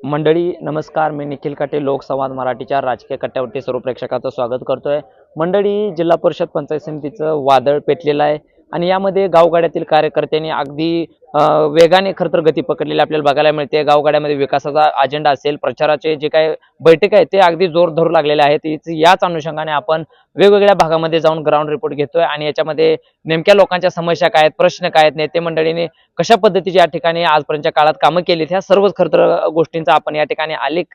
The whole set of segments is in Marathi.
मंडळी नमस्कार, मी निखिल काटे लोकसंवाद मराठीच्या राजकीय कट्ट्यावरती सर्व प्रेक्षकाचं स्वागत करतोय. मंडळी जिल्हा परिषद पंचायत समितीचं वादळ पेटलेलं आहे आणि यामध्ये गावगाड्यातील कार्यकर्त्यांनी अगदी वेगाने खरं तर गती पकडलेली आपल्याला बघायला मिळते. गावगाड्यामध्ये विकासाचा अजेंडा असेल, प्रचाराचे जे काही बैठक आहेत ते अगदी जोर धरू लागलेले आहेत. याच अनुषंगाने आपण वेगवेगळ्या भागामध्ये जाऊन ग्राउंड रिपोर्ट घेतोय आणि याच्यामध्ये नेमक्या लोकांच्या समस्या काय आहेत, प्रश्न काय आहेत, नेते मंडळीने कशा पद्धतीची या ठिकाणी आजपर्यंतच्या काळात कामं केलीत, ह्या सर्वच खरं तर गोष्टींचा आपण या ठिकाणी आलेख,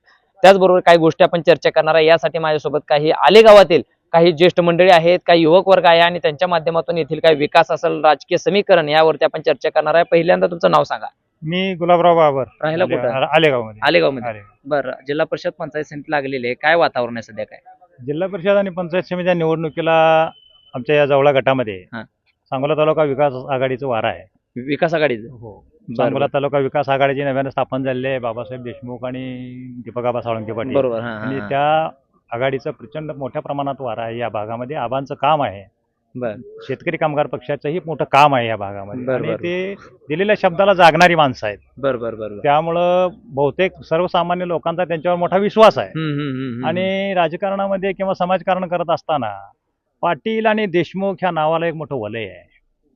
त्याचबरोबर काही गोष्टी आपण चर्चा करणार आहे. यासाठी माझ्यासोबत काही आले गावातील काही ज्येष्ठ मंडळी आहेत, काही युवक वर्ग आहे आणि त्यांच्या माध्यमातून येथील काही विकास असेल, राजकीय समीकरण यावरती आपण चर्चा करणार आहे. पहिल्यांदा तुमचं नाव सांगा. मी गुलाबराव बाबर, राहायला कुठं? आलेगावमध्ये. आलेगावमध्ये. बरं, जिल्हा परिषद पंचायत समिती लागलेली आहे, काय वातावरण आहे सध्या? काय जिल्हा परिषद आणि पंचायत समिती निवडणुकीला आमच्या या जवळा गटामध्ये हा. सांगोला तालुका विकास आघाडीचं वारा आहे. विकास आघाडीचं? हो, सांगोला तालुका विकास आघाडीची नव्याने स्थापन झालेली आहे. बाबासाहेब देशमुख आणि दीपक साळुंके पाटील. बरोबर. आणि त्या आघाडीचं प्रचंड मोठ्या प्रमाणात वारा आहे या भागामध्ये. आबांचं काम आहे, बरं, शेतकरी कामगार पक्षाचंही मोठं काम आहे या भागामध्ये. बरं, आणि बरं. ते दिलेल्या शब्दाला जागणारी माणसं आहेत. बरं बरं बरं. त्यामुळं बहुतेक सर्वसामान्य लोकांचा त्यांच्यावर मोठा विश्वास आहे. आणि आणि राजकारणामध्ये किंवा समाजकारण करत असताना पाटील आणि देशमुख ह्या नावाला एक मोठं वलय आहे.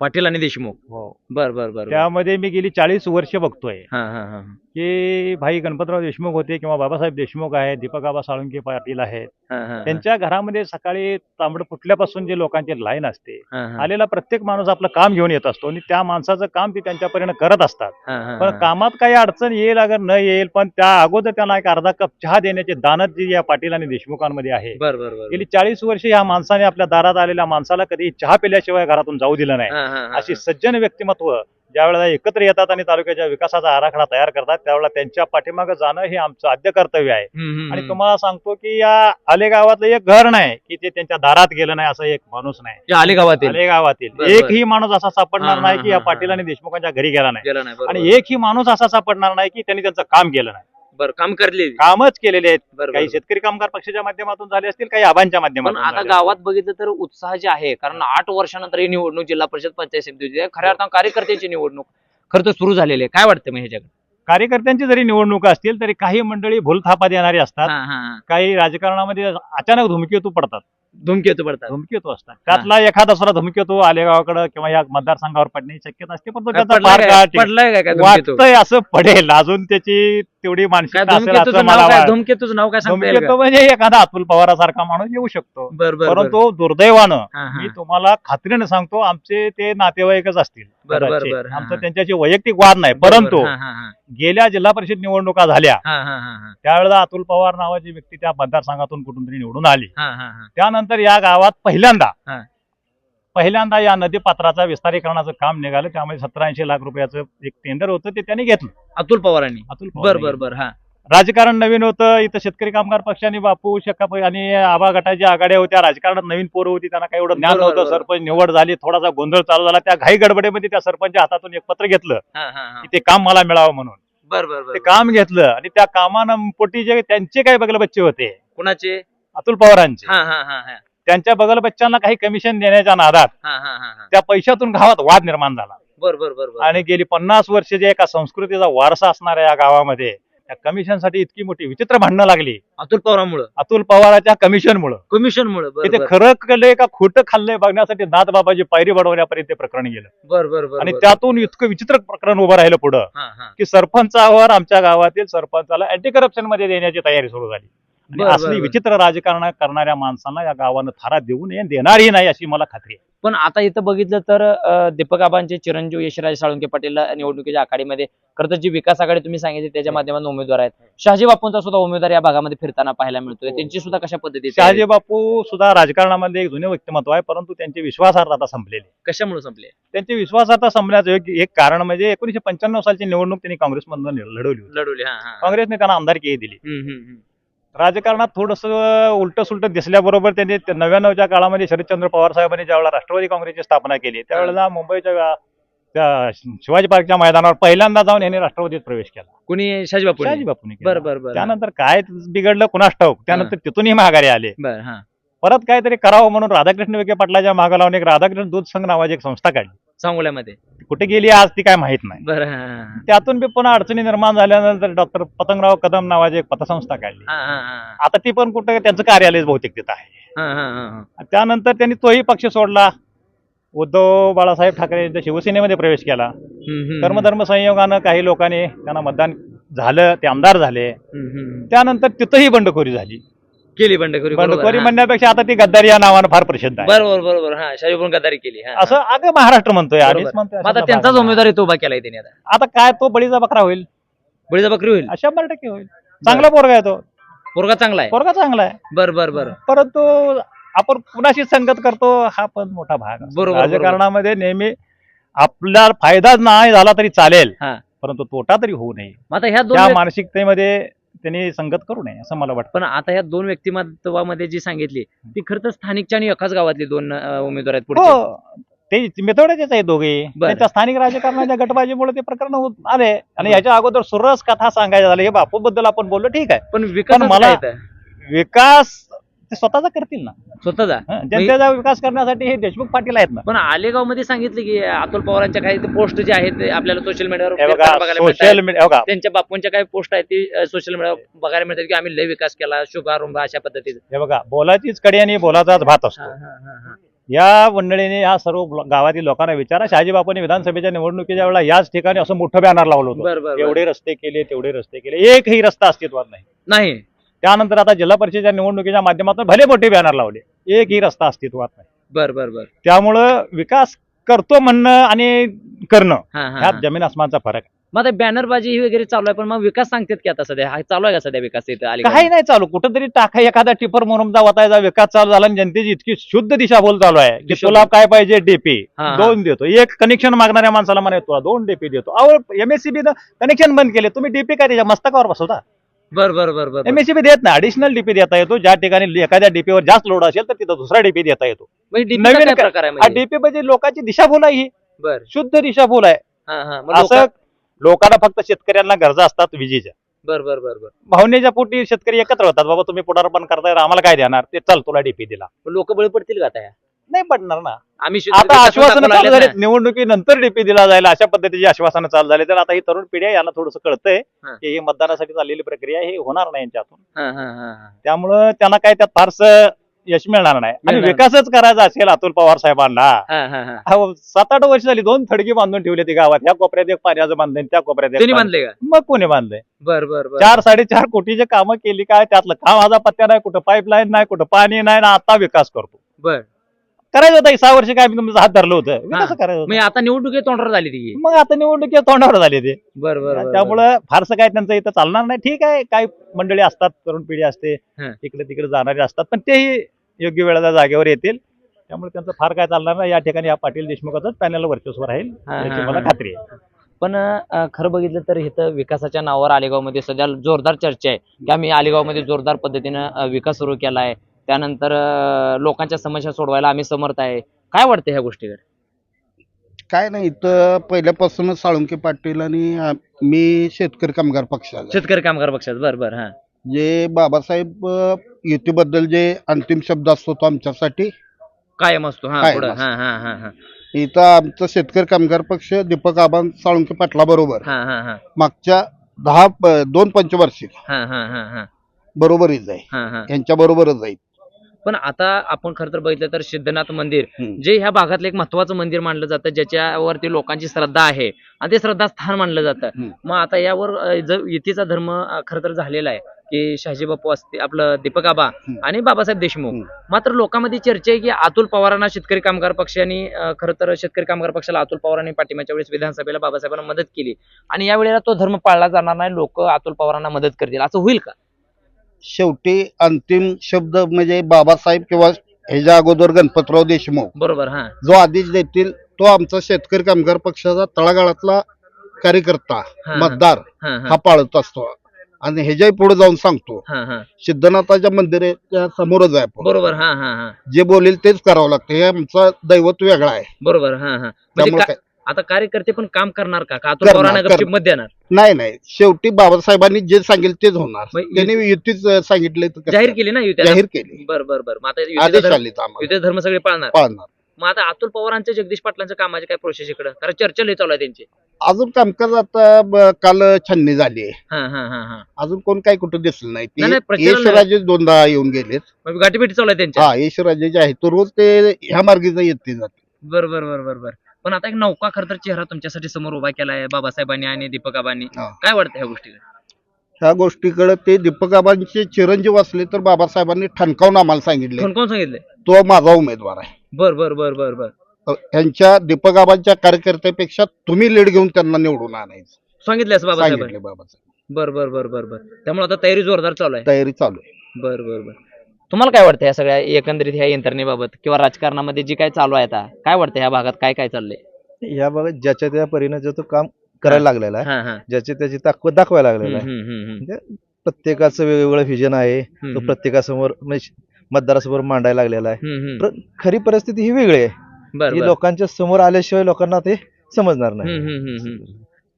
पाटील आणि देशमुख. हो, बरं बरं बरं. त्यामध्ये मी गेली 40 वर्ष बघतोय हां हां हां. की भाई गणपतराव देशमुख होते किंवा बाबासाहेब देशमुख आहेत, दीपक साळुंके पाटील आहेत. हां हां. त्यांच्या घरामध्ये सकाळी तांबड फुटल्यापासून जे लोकांची लाईन असते, हां हां. आलेला प्रत्येक माणूस आपलं काम घेऊन येत असतो आणि त्या माणसाचं काम ते त्यांच्यापर्यंत करत असतात. हां हां. पण कामात काही अडचण येईल अगर न येईल, पण त्या अगोदर त्यांना एक अर्धा कप चहा देण्याची दानत जी या पाटील आणि देशमुखांमध्ये आहे. बरं बरं बरं. गेली 40 वर्ष या माणसाने आपल्या दारात आलेल्या माणसाला कधी चहा पिल्याशिवाय घरातून जाऊ दिलं नाही. हां हां. अशी सज्जन व्यक्तिमत्व ज्या वेळेला एकत्र येतात आणि तालुक्याच्या विकासाचा आराखडा तयार करतात, त्यावेळेला त्यांच्या पाठीमागे जाणं हे आमचं आद्य कर्तव्य आहे. आणि तुम्हाला सांगतो की या आलेगावातलं एक घर नाही की ते त्यांच्या दारात गेलं नाही, असं एक माणूस नाही. आलेगावातील आलेगावातील एकही माणूस असा सापडणार नाही की या पाटील आणि देशमुखांच्या घरी गेला नाही. गेला नाही. आणि एकही माणूस असा सापडणार नाही की त्यांनी त्यांचं काम केलं नाही. बरं, काम करले. कामच केलेले आहेत. बरं, काही बरं. शेतकरी कामगार पक्षाच्या माध्यमातून झाले असतील, काही आबांच्या पण माध्यमातून आता झाले गावात बघितलं तर उत्साह जे आहे, कारण 8 वर्षानंतर ही निवडणूक जिल्हा परिषद पंचायत समितीची आहे. खऱ्या अर्थानं कार्यकर्त्याची निवडणूक खरं तर सुरू झालेली आहे. काय वाटतं मग ह्याच्याकडे? कार्यकर्त्यांची जरी निवडणूक असतील तरी काही मंडळी भूलथापा देणारी असतात. हां हां. काही राजकारणामध्ये अचानक धुमकेतू पडतात, धुमकेतू पडतात. धुमकेतू असतात. त्यातला एखादा दुसरा धुमकेतू आलेगावाकडे किंवा या मतदारसंघावर पडण्याची शक्यता असते, पण तो त्याचा फार काळ टिकतो. पडलाय काय धुमकेतू? वाटतंय असं पडेल, अजून त्याची तेवढी काय मानसिकता असेल धुमकेतूचं असं नाव मला काय? वाटतं. धुमकेतूचं नाव काय सांगता येईल धुमकेतू का? म्हणजे एखादा अतुल पवारासारखा माणूस येऊ शकतो. बरं बरं. परंतु दुर्दैवानं हां हां. मी तुम्हाला खात्रीने सांगतो, आमचे ते नातेवाईकच असतील बरं, बरं, कदाचित. बरं. हां, आमचं हां. त्यांच्याशी वैयक्तिक वाद नाही, परंतु हां हां हां. गेल्या जिल्हा परिषद निवडणुका झाल्या हां हां हां हां. त्यावेळेला अतुल पवार नावाची व्यक्ती त्या मतदारसंघातून कुठून तरी निवडून आली. हां हां हां. त्यानंतर या गावात हां. पहिल्यांदा या नदीपात्राचा विस्तारीकरणाचं काम निघालं. त्यामध्ये 17-80 लाख रुपयाचं एक टेंडर होतं, ते त्यांनी घेतलं. अतुल पवारांनी. अतुल बरं पवारांनी बरं बरं. हां. राजकारण नवीन होतं. इथं शेतकरी कामगार पक्षाने बापू शकाप आणि आबा गटाच्या आघाड्या होत्या. राजकारणात नवीन पोरं होती, त्यांना काही एवढं ज्ञान बरोबर, नव्हतं. बरोबर. सरपंच निवड झाली, थोडासा गोंधळ चालू झाला. त्या घाई गडबडीमध्ये त्या सरपंचच्या हातातून एक पत्र घेतलं हां हां हां. की ते काम मला मिळावं म्हणून. बरं बरं ते बरं. काम घेतलं आणि त्या कामानं पोटी जे त्यांचे काही बगल बच्चे होते कुणाचे? अतुल पवारांचे, हां हां हां हां. त्यांच्या बगल बच्चांना काही कमिशन देण्याच्या नादात हां हां हां हां. त्या पैशातून गावात वाद निर्माण झाला. बरं बरं बरं बरं. आणि गेली 50 वर्ष जे एका संस्कृतीचा वारसा असणाऱ्या या गावामध्ये त्या कमिशनसाठी इतकी मोठी विचित्र भांडणं लागली अतुल पवारांमुळे, अतुल पवाराच्या कमिशनमुळे. कमिशनमुळे. ते बरं बरं. खरं केलंय का खोटं खाल्लंय बघण्यासाठी नाथबाबाची पायरी बडवण्यापर्यंत ते प्रकरण गेलं. बरं बरं बरं. आणि बरं. त्यातून इतकं विचित्र प्रकरण उभं राहिलं पुढं हां हां. की सरपंचावर, आमच्या गावातील सरपंचाला अँटी करप्शन मध्ये देण्याची तयारी सुरू झाली. आणि बरं, असली बरं. विचित्र राजकारण करणाऱ्या माणसांना या गावानं थारा देऊ नये, देणारही नाही अशी मला खात्री आहे. पण आता इथं बघितलं तर दीपक आबांचे चिरंजीव यशराज साळुंके पाटील निवडणुकीच्या आघाडीमध्ये खरं तर जी विकास आघाडी तुम्ही सांगितली त्याच्या माध्यमातून उमेदवार आहेत. शहाजी बापूंचा सुद्धा उमेदवार या भागामध्ये फिरताना पाहायला मिळतोय. त्यांची सुद्धा कशा पद्धतीने शहाजी बापू सुद्धा राजकारणामध्ये एक जुने व्यक्तिमत्व आहे, परंतु त्यांची विश्वासार्हता संपलेली. कशामुळे संपले? त्यांची विश्वासार्हता संपण्याचं एक कारण म्हणजे 1995 सालची निवडणूक त्यांनी काँग्रेसमधून लढवली होती. लढवले. हां हां. काँग्रेसने त्यांना आमदारकी दिली. हम्म, हम्म, हम्म. राजकारणात थोडंसं उलट सुलट दिसल्याबरोबर त्यांनी 99च्या काळामध्ये शरदचंद्र पवार साहेबांनी ज्यावेळेला राष्ट्रवादी काँग्रेसची स्थापना केली त्यावेळेला मुंबईच्या त्या शिवाजी पार्कच्या मैदानावर पहिल्यांदा जाऊन यांनी राष्ट्रवादीत प्रवेश केला. कुणी? शहाजी बापू. शहाजी बापूंनी केला. बरं बरं बरं. त्यानंतर काय बिघडलं कुणास ठाऊक, त्यानंतर तिथूनही माघारी आले. बरं. हां. परत काहीतरी करावं म्हणून राधाकृष्ण विखे पाटलाच्या मागे लावून एक राधाकृष्ण दूध संघ नावाची एक संस्था काढली. सांगोल्यामध्ये. कुठे गेली आज ती काय माहित नाही. बरं. हा, हा, त्यातून बी पुन्हा अडचणी निर्माण झाल्यानंतर डॉक्टर पतंगराव कदम नावाची एक पतसंस्था काढली. हा, हा, हा, आता ती पण कुठं त्यांचं कार्यालय बहुतेक तिथं आहे. हा, हा, हा, हा. त्यानंतर त्यांनी तोही पक्ष सोडला. उद्धव बाळासाहेब ठाकरे यांच्या शिवसेनेमध्ये प्रवेश केला. हम्म. कर्मधर्म संयोगानं काही लोकांनी त्यांना मतदान झालं, ते आमदार झाले. हम्म. त्यानंतर तिथंही बंडखोरी झाली. केली बंडखोरी. बरोबर, बंडखोरी हा. म्हणण्यापेक्षा आता ती गद्दारी या नावानं फार प्रसिद्ध आहे. बरोबर बरोबर. हा, शाही पण गद्दारी केली. हा, असं अगं महाराष्ट्र म्हणतोय, बरोबर. आधीच म्हणतोय. मग आता अशातला त्यांचाच भाग उमेदवार तो उभा केलाय त्यांनी आता. आता काय तो बळीचा बकरा होईल. बळीचा बकरी होईल. 100% होईल. चांगला पोरगा आहे तो. पोरगा चांगला आहे. पोरगा चांगला आहे. बर बर बर. परंतु आपण कुणाशी संगत करतो हा पण मोठा भाग असतो. बरोबर, राजकारणामध्ये नेहमी आपल्याला फायदा नाही झाला तरी चालेल, हा. परंतु तोटा तरी होऊ नये. मग आता ह्या त्या दोन मानसिकतेमध्ये त्यांनी संगत करू नये असं मला वाटतं. पण आता ह्या दोन व्यक्तिमत्वामध्ये जी सांगितली ती खरं तर स्थानिकच्या आणि एकाच गावातली दोन उमेदवार आहेत पुढचे. हो, ते मेथोडेच आहे दोघे. बरं. त्यांच्या स्थानिक राजकारणाच्या गटबाजीमुळे ते प्रकरण होत आले. आणि याच्या अगोदर सुरस कथा सांगायच्या झाल्या. हे बापू बद्दल आपण बोललो, ठीक आहे. पण विकास मला- विकास ते स्वतःचा करतील ना. स्वतःचा. जनतेचा विकास करण्यासाठी हे देशमुख पाटील आहेत ना. पण आलेगाव मध्ये सांगितलं की अतुल पवारांच्या काही पोस्ट जे आहेत ते आपल्याला सोशल मीडियावर हे बघा, बघायला मिळतात. सोशल मीडिया बघा, त्यांच्या बापूंच्या काही पोस्ट आहेत ती सोशल मीडियावर बघायला मिळतात की आम्ही लय विकास केला, शुभारंभ अशा पद्धतीचा. हे बघा, बोलाचीच कडी आणि बोलाचाच भात हा, असतो. हा, हा, हा. या मंडळीने या सर्व गावातील लोकांना विचारा. शहाजी बापूंनी विधानसभेच्या निवडणुकीच्या वेळेला याच ठिकाणी असं मोठं बॅनर लावलं होतं. बरं, बरं, बरं. एवढे रस्ते केले, तेवढे रस्ते केले, एकही रस्ता अस्तित्वात नाही. नाही. त्यानंतर आता जिल्हा परिषदेच्या निवडणुकीच्या माध्यमातून भले मोठे बॅनर लावले, एकही रस्ता अस्तित्वात नाही. बर बर बर. त्यामुळं विकास करतो म्हणणं आणि करणं हा, हा, ह्यात हा. जमीन आसमानचा फरक आहे. मग आता बॅनरबाजी वगैरे चालू आहे, पण मग विकास सांगतात की आता सध्या हा चालू आहे का सध्या विकास इथं आलेगाव? काही नाही चालू. कुठंतरी टाका एखादा टिपर मुरुमचा वतायचा विकास चालू झाला आणि जनतेची इतकी शुद्ध दिशाभूल चालू आहे की दिशाभूल. तुला काय पाहिजे डीपी हा, हा. 2 देतो. एक कनेक्शन मागणाऱ्या माणसाला म्हणे तुला 2 डीपी देतो. अहो, एमएससीबी कनेक्शन बंद केले, तुम्ही डीपी काय त्याच्या मस्तकावर बसवता. बर बर बर बर. एमएससीबी देत नाही, ऍडिशनल डीपी देता येतो. ज्या ठिकाणी एखाद्या डीपीवर जास्त लोड असेल तर तिथं दुसरा डीपी देता येतो. म्हणजे DP चा नवीन काय काय- प्रकार आहे हा म्हणजे? डीपी म्हणजे लोकांची दिशाभूल आहे, ही बर. शुद्ध दिशाभूल आहे. हा, हा. मग असं लोकांना फक्त शेतकऱ्यांना गरजा असतात विजेच्या. बर बर बर बर. भावनेच्या पोटी शेतकरी एकत्र होतात. बाबा तुम्ही पुढारपण करताय, आम्हाला काय देणार, ते चल तुला डीपी दिला. लोक बळी पडतील का आता ह्या? नाही पडणार ना. आम्ही आता आश्वासनं चालू दाखवू झाली, लागलेत ना. निवडणुकीनंतर डीपी दिला जाईल अशा पद्धतीची आश्वासनं चालू झाली. तर आता ही तरुण पिढी आहे, यांना थोडंसं कळतंय हा. की ही मतदानासाठी चाललेली प्रक्रिया ही होणार नाही यांच्यातून. हा, हा, हा, हा. त्यामुळं त्यांना काय त्यात फारसं यश मिळणार नाही. आणि मिळणार. विकासच करायचा असेल अतुल पवार साहेबांना, हा, हा, हा. 7-8 वर्ष झाली 2 थडगी बांधून ठेवले ती गावात. या कोपऱ्यात एक पाण्याचं बांधलंय, त्या कोपऱ्यात एक त्यांनी पाणी. बांधले का? मग कोणी बांधलंय? बर बर बर. 4-4.5 कोटीची कामं केली, काय त्यातलं काम माझा पत्त्या नाही. कुठं पाईपलाईन नाही, कुठं पाणी नाही ना. आता विकास करतो. बर. करायचं होतं 6 वर्ष काय मी तुमचं हात धरलं होतं, विकास करायचं होतं. मग आता निवडणुकीत तोंडावर झाली ती. मग आता निवडणुकीत तोंडावर झाले ते. बर बर बर. त्यामुळं फारसं काय त्यांचं इथं चालणार नाही. ठीक आहे, काही मंडळी असतात, तरुण पिढी असते, हं. इकडे तिकडे जाणारे असतात, पण तेही योग्य वेळेला जागेवर येतील. त्यामुळे त्यांचं फार काय चालणार नाही. या ठिकाणी या पाटील देशमुखाचंच पॅनल वर्चस्व राहील हा, याची हा, मला हा. खात्री आहे. पण खरं बघितलं तर इथं विकासाच्या नावावर आलेगावमध्ये सध्या जोरदार चर्चा आहे की आम्ही आलेगावमध्ये जोरदार पद्धतीनं विकास सुरू केला आहे. त्यानंतर लोकांच्या समस्या सोडवायला आम्ही समर्थ आहे. काय वाटतं ह्या गोष्टीवर? काय नाही, इथं पहिल्यापासूनच साळुंके पाटील आणि मी शेतकरी कामगार पक्षाचा. शेतकरी कामगार पक्षात. बर बर. हा. जे बाबासाहेब युतीबद्दल जे अंतिम शब्द असतो तो आमच्यासाठी कायम असतो. हा कायम पुढं. असतो. हा हा हा हा. इथं आमचं शेतकरी कामगार पक्ष दीपक आबा साळुंके पाटला बरोबर हा हा हा. मागच्या 2 पंचवार्षिक हा हा हा हा. बरोबरीच आहे, हा हा. यांच्या बरोबरच आहे. पण आता आपण खरं तर बघितलं तर सिद्धनाथ मंदिर हम्म. जे ह्या भागातलं एक महत्वाचं मंदिर मानलं जातं, ज्याच्यावरती लोकांची श्रद्धा आहे आणि ते श्रद्धास्थान मानलं जातं. हम्म. मग आता यावर जो युतीचा धर्म खरं तर झालेला आहे की शहाजी बापू असते, आपलं दीपक आबा आणि बाबासाहेब देशमुख. मात्र लोकांमध्ये चर्चा आहे की अतुल पवारांना शेतकरी कामगार पक्षाने खरं तर शेतकरी कामगार पक्षाला अतुल पवारांनी पाठिंब्याच्या वेळेस विधानसभेला बाबासाहेबांना मदत केली आणि यावेळेला तो धर्म पाळला जाणार नाही, लोक अतुल पवारांना मदत करतील, असं होईल का? शेवटी अंतिम शब्द म्हणजे बाबासाहेब किंवा ह्याच्या अगोदर गणपतराव देशमुख बरोबर. हा जो आदेश देतील तो आमचा शेतकरी कामगार पक्षाचा तळागाळातला कार्यकर्ता हा. मतदार हा हा हा पाळत असतो. आणि ह्याच्याही पुढे जाऊन सांगतो, हा हा. सिद्धनाथाच्या मंदिराच्या समोरच आहे आपण. बरोबर. हा हा हा. जे बोलेल तेच करावं लागतं, हे आमचा दैवत वेगळा आहे. बरोबर. हा हा. म्हणजे त्यामुळे का- आता कार्यकर्ते पण काम करणार का? अतुल करणार, पवारांना गपचीप करणार. मत देणार? नाही, शेवटी बाबासाहेबांनी जे सांगेल तेच होणार. मग त्यांनी युतीच सांगितले तर कसं? जाहीर केली ना युती? जाहीर केली, बर बर बर. मग आता युतीचा आदेश धर्म- आले आम्हाला युतीचा धर्म सगळे पाळणार. पाळणार. मग आता अतुल पवारांच्या जगदीश पाटलांच्या कामाचे काय प्रोसेस इकडं, कारण चर्चा लय चालू आहे त्यांची. अजून कामकाज आता काल छाननी झाली आहे. हा हा हा हा अजून कोण काय कुठं दिसलं नाही. नाही, नाही, ते प्रचाराला यशराजे दोनदा येऊन गेलेत. मग गाठीभेटी चालू आहे त्यांच्या. हा यशराजे जे आहे तो रोज ते ह्या मार्गीचा येते जाते. बर. पण आता एक नौका खर तर चेहरा तुमच्यासाठी समोर उभा केलाय बाबासाहेबांनी आणि दीपक आबांनी. हा. काय वाटतं ह्या गोष्टी? ह्या गोष्टीकडे ते दीपक आबांचे चिरंजीव असले तर बाबासाहेबांनी ठणकावून आम्हाला सांगितले कोण कोण सांगितलंय? तो माझा उमेदवार आहे. बर. त्यांच्या दीपक आबांच्या कार्यकर्त्यापेक्षा तुम्ही लीड घेऊन त्यांना निवडून आणायचं सांगितलंय असं बाबासाहेब? सांगितले बाबासाहेब. बर. त्यामुळे आता तयारी जोरदार चालू आहे. तयारी चालू आहे. बर. तुम्हाला काय वाटतं या सगळ्या एकंदरीत ह्या यंत्रणेबाबत किंवा राजकारणामध्ये जी काय चालू आहे आता, काय वाटतं ह्या भागात काय चाललंय? या भागात ज्याच्या त्या परीने जो तो काम करायला लागलेला आहे, हा. ज्याची त्याची ताकद दाखवायला लागलेला आहे. म्हणजे प्रत्येकाचं वेगवेगळं व्हिजन आहे, तो प्रत्येकासमोर म्हणजे मतदारासमोर मांडायला लागलेला आहे. खरी परिस्थिती ही वेगळी आहे, ही बर. लोकांच्या समोर आल्याशिवाय लोकांना ते समजणार नाही.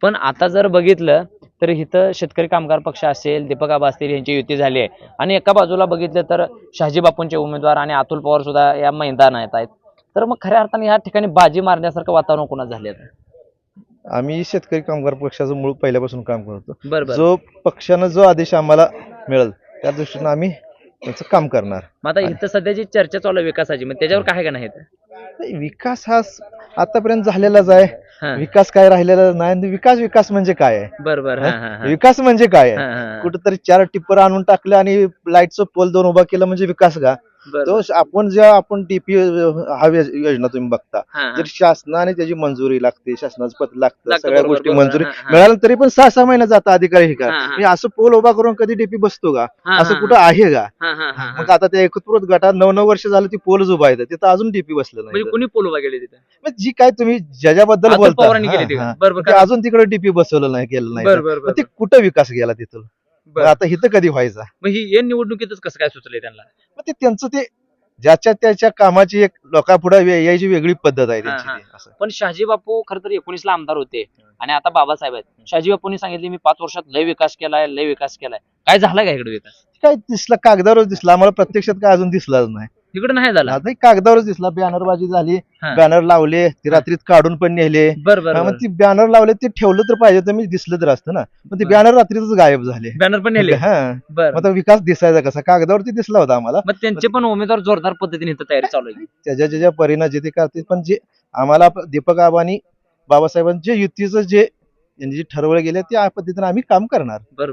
पण आता जर बघितलं तर इथं शेतकरी कामगार पक्ष असेल, दीपक आबा असतील, यांची युती झाली आहे आणि एका बाजूला बघितलं तर शहाजी बापूंचे उमेदवार आणि अतुल पवार सुद्धा या मैदानात आहेत. तर मग खऱ्या अर्थाने या ठिकाणी बाजी मारण्यासारखं वातावरण कोणाच झाले आता? आम्ही शेतकरी कामगार पक्षाचं मूळ पहिल्यापासून काम करतो. बर. जो पक्षानं जो आदेश आम्हाला मिळेल त्या दृष्टीनं आम्ही त्याचं काम करणार. मग आता इथं सध्याची चर्चा चालू आहे विकासाची, मग त्याच्यावर काय का नाही? विकास हा आतापर्यंत झालेलाच आहे. हा. विकास काय राहिलेला नाही. आणि विकास म्हणजे काय आहे? बर. विकास म्हणजे काय आहे? कुठेतरी 4 टिप्पर आणून टाकलं आणि लाईटचं पोल 2 उभा केलं म्हणजे विकास का? तो आपण डीपी हा योजना तुम्ही बघता, जर शासनाने त्याची मंजुरी लागते, शासनाचं पत्र लागतं, सगळ्या गोष्टी मंजुरी मिळाल्या तरी पण 6 महिने जातात अधिकारी का? म्हणजे असं पोल उभा करून कधी डीपी बसतो का? असं कुठं आहे का? मग आता त्या एकत्रित गटात 9 वर्ष झालं ती पोलच उभा आहे, तिथं अजून डीपी बसलं नाही. कोणी पोल उभा केले तिथे? मग जी काय तुम्ही ज्याच्याबद्दल अतुल पवारांनी बोलता, केली ती. हा, हा. बरोबर. ते अजून तिकडे डीपी बसवलं नाही, केलं नाही. बरं. मग ते कुठं विकास गेला तिथून? मग आता इथं कधी व्हायचा? मग ही या निवडणुकीतच कसं काय सुचलंय त्यांना? मग ते त्यांचं ते ज्याच्या त्याच्या कामाची एक लोकांपुढे यायची वेगळी पद्धत आहे त्यांची हा. ती. असं पण शहाजी बापू खरं तर 19 ला आमदार होते आणि आता बाबासाहेब आहेत. शहाजी बापूंनी सांगितले मी 5 वर्षात लय विकास केलाय. काय झालाय का इकडे विकास? काय दिसला, कागदावरच दिसला, आम्हाला प्रत्यक्षात काय अजून दिसलाच नाही. इकडे नाही झाला. आता कागदावरच दिसला. बॅनरबाजी झाली, हा. बॅनर लावले, ती रात्रीत काढून पण नेले. बर. मग ती बॅनर लावले, ते ठेवलं तर पाहिजे, तर मी दिसलं तर असतं ना. मग ते बॅनर रात्रीतच गायब झाले. बॅनर पण नेले. हा. बर. मग आता विकास दिसायचा कसा? कागदावरती दिसला होता आम्हाला. मग त्यांचे पण उमेदवार जोरदार पद्धतीने इथं तयारी चालू आहे. ज्याच्या परीनं जे ते करते, पण जे आम्हाला दीपक आबांनी बाबासाहेबांचे युतीचं जे ठरवलं गेलं त्या पद्धतीने आम्ही काम करणार. बर.